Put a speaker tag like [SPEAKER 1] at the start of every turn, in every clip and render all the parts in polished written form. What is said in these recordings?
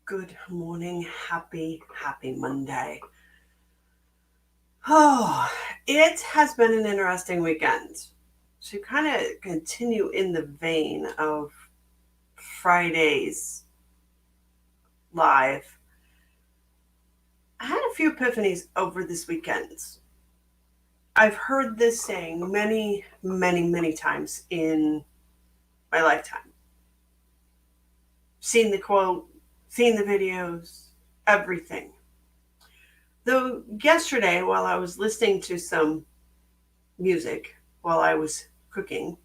[SPEAKER 1] Good morning. Happy Monday. Oh, it has been an interesting weekend. To kind of continue in the vein of Friday's live, I had a few epiphanies over this weekend. I've heard this saying many times in my lifetime. Seen the quote, seen the videos, everything. Though yesterday, while I was listening to some music while I was cooking,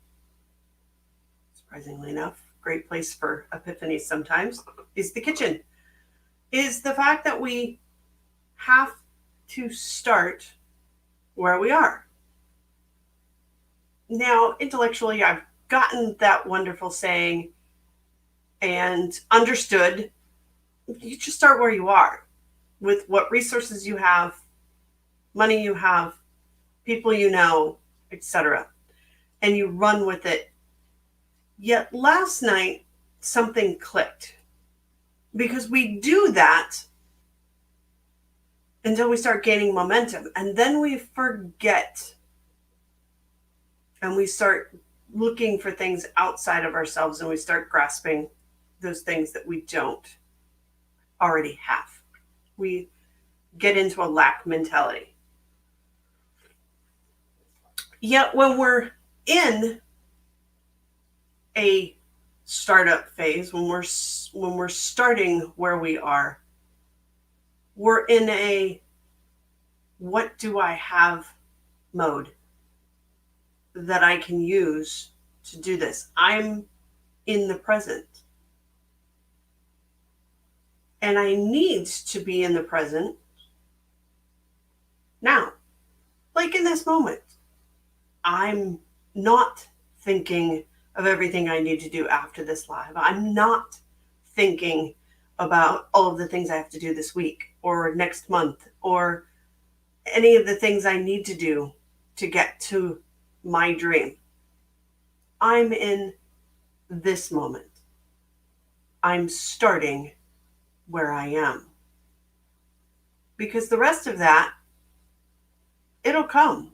[SPEAKER 1] surprisingly enough, great place for epiphanies sometimes, is the kitchen, is the fact that we have to start where we are. Now, intellectually, I've gotten that wonderful saying and understood you just start where you are with what resources you have, money you have, people you know, etc. And you run with it. Yet last night, something clicked because we do that until we start gaining momentum. And then we forget and we start looking for things outside of ourselves and we start grasping those things that we don't already have. We get into a lack mentality. Yet when we're in a startup phase, when we're starting where we are, we're in a what do I have mode that I can use to do this. I'm in the present. And I need to be in the present now. Like in this moment. I'm not thinking of everything I need to do after this live. I'm not thinking about all of the things I have to do this week or next month or any of the things I need to do to get to my dream. I'm in this moment. I'm starting where I am. Because the rest of that, it'll come.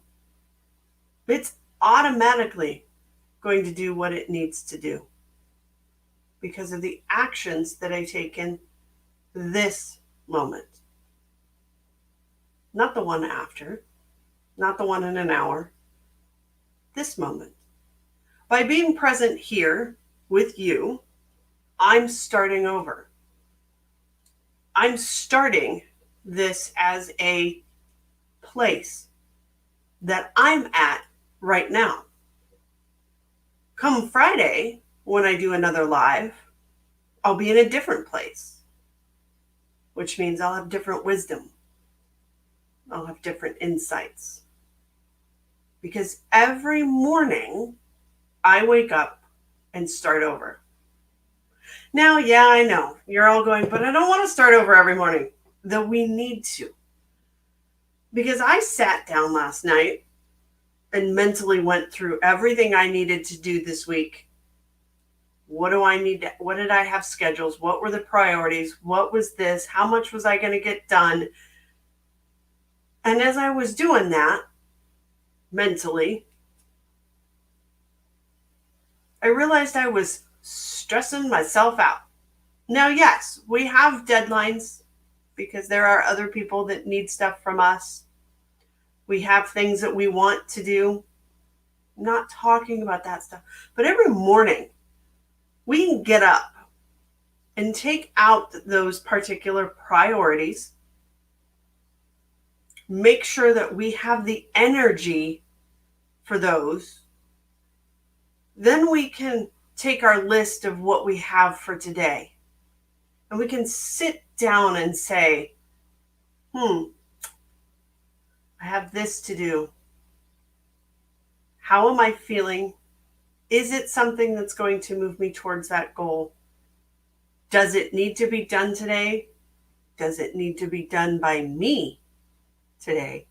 [SPEAKER 1] It's automatically going to do what it needs to do because of the actions that I take in this moment. Not the one after, not the one in an hour, this moment. By being present here with you, I'm starting over. I'm starting this as a place that I'm at right now. Come Friday, when I do another live, I'll be in a different place, which means I'll have different wisdom. I'll have different insights. Because every morning I wake up and start over. Now, yeah, I know you're all going, but I don't want to start over every morning. Though we need to. Because I sat down last night and mentally went through everything I needed to do this week. What do I need? What did I have schedules? What were the priorities? What was this? How much was I going to get done? And as I was doing that mentally, I realized I was stressing myself out. Now, yes, we have deadlines because there are other people that need stuff from us. We have things that we want to do. I'm not talking about that stuff. But every morning, we can get up and take out those particular priorities. Make sure that we have the energy for those. Then we can take our list of what we have for today. And we can sit down and say, I have this to do. How am I feeling? Is it something that's going to move me towards that goal? Does it need to be done today? Does it need to be done by me today?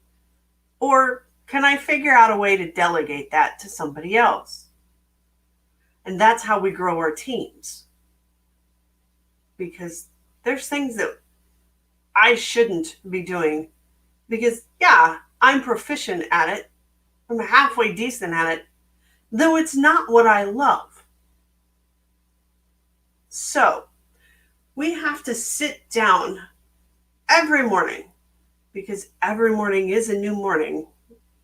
[SPEAKER 1] Or can I figure out a way to delegate that to somebody else? And that's how we grow our teams. Because There's things that I shouldn't be doing because, yeah, I'm proficient at it. I'm halfway decent at it, though it's not what I love. So we have to sit down every morning, because every morning is a new morning.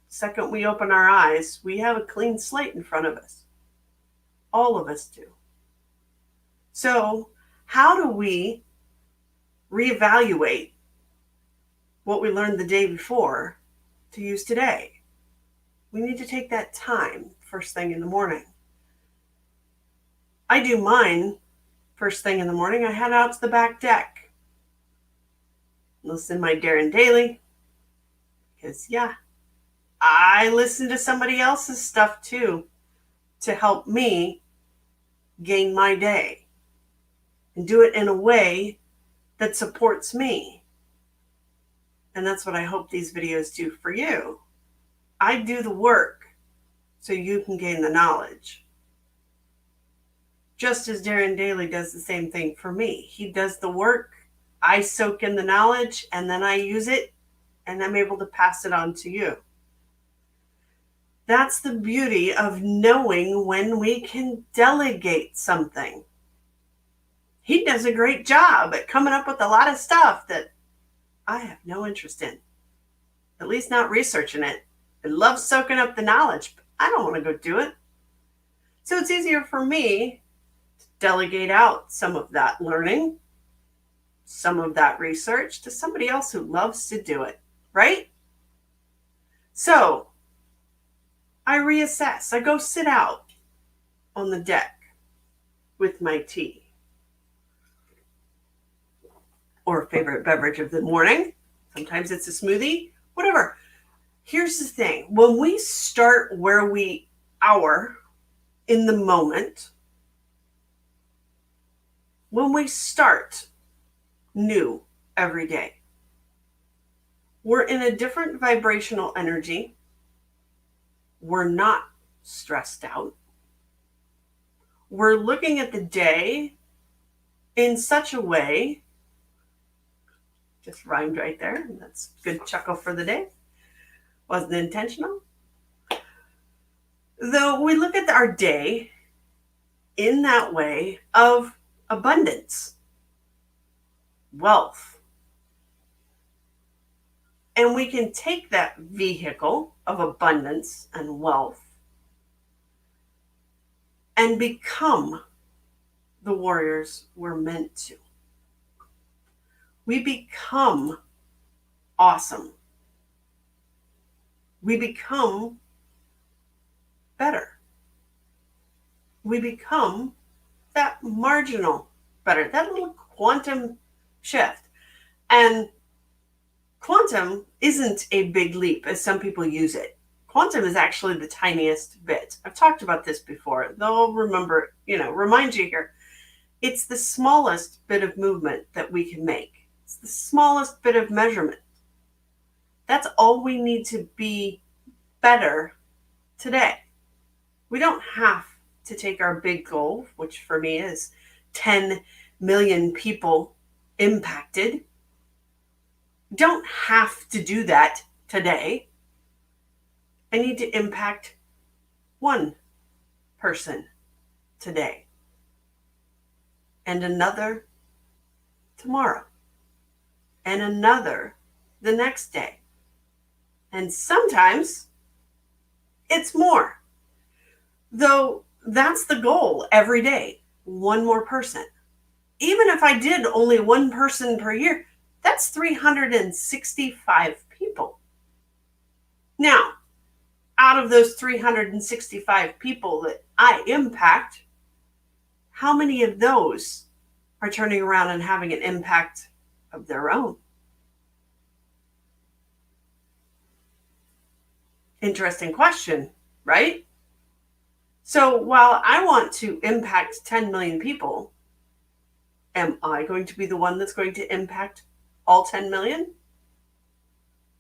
[SPEAKER 1] Second we open our eyes, we have a clean slate in front of us. All of us do. So how do we reevaluate what we learned the day before to use today? We need to take that time first thing in the morning. I do mine first thing in the morning. I head out to the back deck, listen to my Darren Daily, because I listen to somebody else's stuff too to help me gain my day and do it in a way that supports me. And that's what I hope these videos do for you. I do the work so you can gain the knowledge. Just as Darren Daily does the same thing for me. He does the work, I soak in the knowledge, and then I use it, and I'm able to pass it on to you. That's the beauty of knowing when we can delegate something. He does a great job at coming up with a lot of stuff that I have no interest in, at least not researching it. I love soaking up the knowledge, but I don't want to go do it. So it's easier for me to delegate out some of that learning, some of that research to somebody else who loves to do it, right? So I reassess. I go sit out on the deck with my tea or favorite beverage of the morning. Sometimes it's a smoothie, whatever. Here's the thing. When we start where we are in the moment, when we start new every day, we're in a different vibrational energy. We're not stressed out. We're looking at the day in such a way, just rhymed right there. That's a good chuckle for the day. Wasn't intentional. Though we look at our day in that way of abundance, wealth. And we can take that vehicle of abundance and wealth and become the warriors we're meant to. We become awesome. We become better. We become that marginal better, that little quantum shift. And quantum isn't a big leap as some people use it. Quantum is actually the tiniest bit. I've talked about this before. They'll remember, remind you here. It's the smallest bit of movement that we can make. It's the smallest bit of measurement. That's all we need to be better today. We don't have to take our big goal, which for me is 10 million people impacted. Don't have to do that today. I need to impact one person today and another tomorrow and another the next day. And sometimes it's more. Though that's the goal every day, one more person. Even if I did only one person per year, that's 365 people. Now, out of those 365 people that I impact, how many of those are turning around and having an impact of their own? Interesting question, right? So while I want to impact 10 million people, am I going to be the one that's going to impact all 10 million?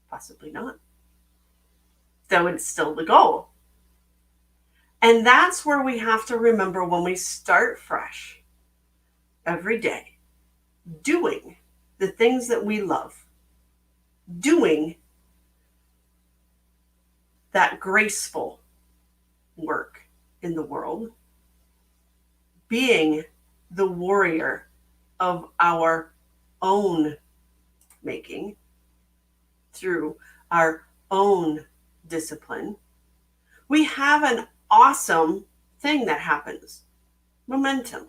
[SPEAKER 1] Possibly not. Though it's still the goal. And that's where we have to remember when we start fresh every day. doing the things that we love, doing that graceful work in the world, being the warrior of our own making through our own discipline, we have an awesome thing that happens. Momentum.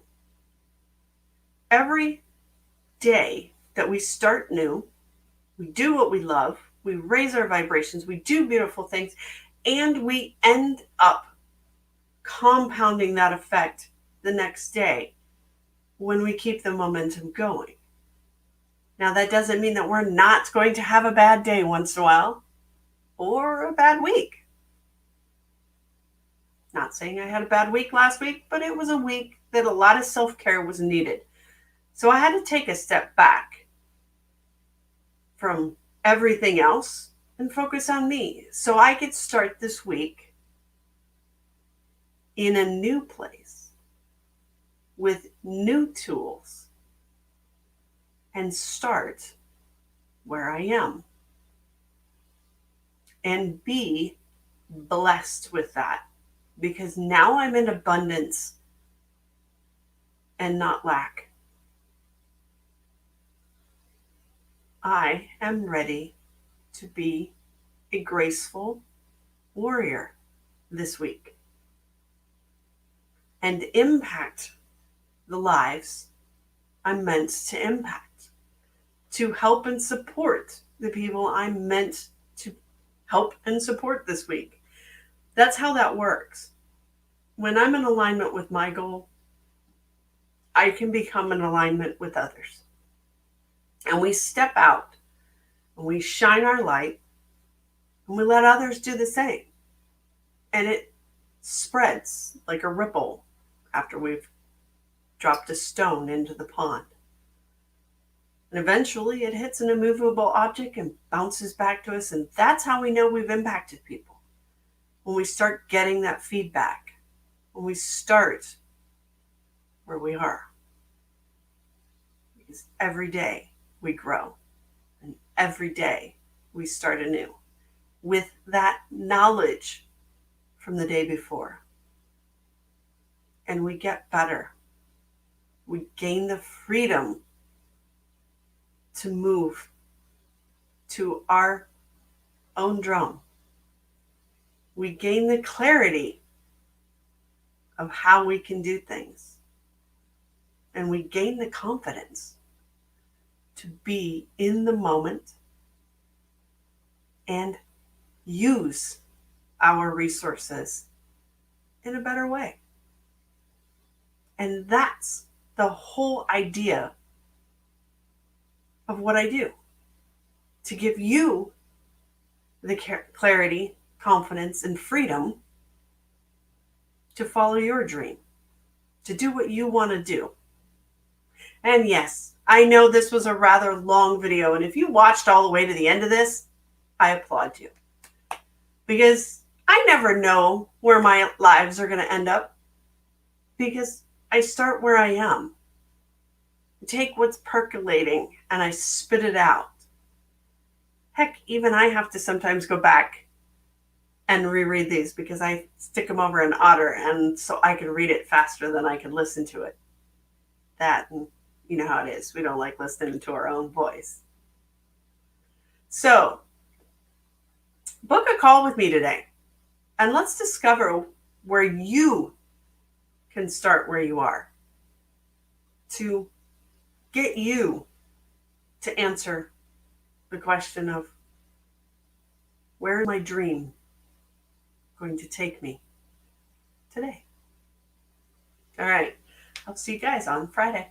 [SPEAKER 1] Every day that we start new, we do what we love, we raise our vibrations, we do beautiful things, and we end up compounding that effect the next day when we keep the momentum going. Now, that doesn't mean that we're not going to have a bad day once in a while or a bad week. Not saying I had a bad week last week, but it was a week that a lot of self-care was needed. So I had to take a step back from everything else and focus on me so I could start this week in a new place with new tools and start where I am and be blessed with that, because now I'm in abundance and not lack. I am ready to be a graceful warrior this week and impact the lives I'm meant to impact, to help and support the people I'm meant to help and support this week. That's how that works. When I'm in alignment with my goal, I can become in alignment with others. And we step out and we shine our light and we let others do the same. And it spreads like a ripple after we've dropped a stone into the pond. And eventually it hits an immovable object and bounces back to us. And that's how we know we've impacted people. When we start getting that feedback, when we start where we are. Because every day we grow and every day we start anew with that knowledge from the day before. And we get better. We gain the freedom to move to our own drum. We gain the clarity of how we can do things. And we gain the confidence to be in the moment and use our resources in a better way. And that's the whole idea of what I do. To give you the clarity, confidence, and freedom to follow your dream, to do what you want to do. And yes, I know this was a rather long video, and if you watched all the way to the end of this, I applaud you. Because I never know where my lives are going to end up, because I start where I am. I take what's percolating and I spit it out. Heck, even I have to sometimes go back and reread these because I stick them over in Otter, and so I can read it faster than I can listen to it. That, and you know how it is. We don't like listening to our own voice. So, book a call with me today, and let's discover where you can start where you are to get you to answer the question of, where is my dream going to take me today? All right. I'll see you guys on Friday.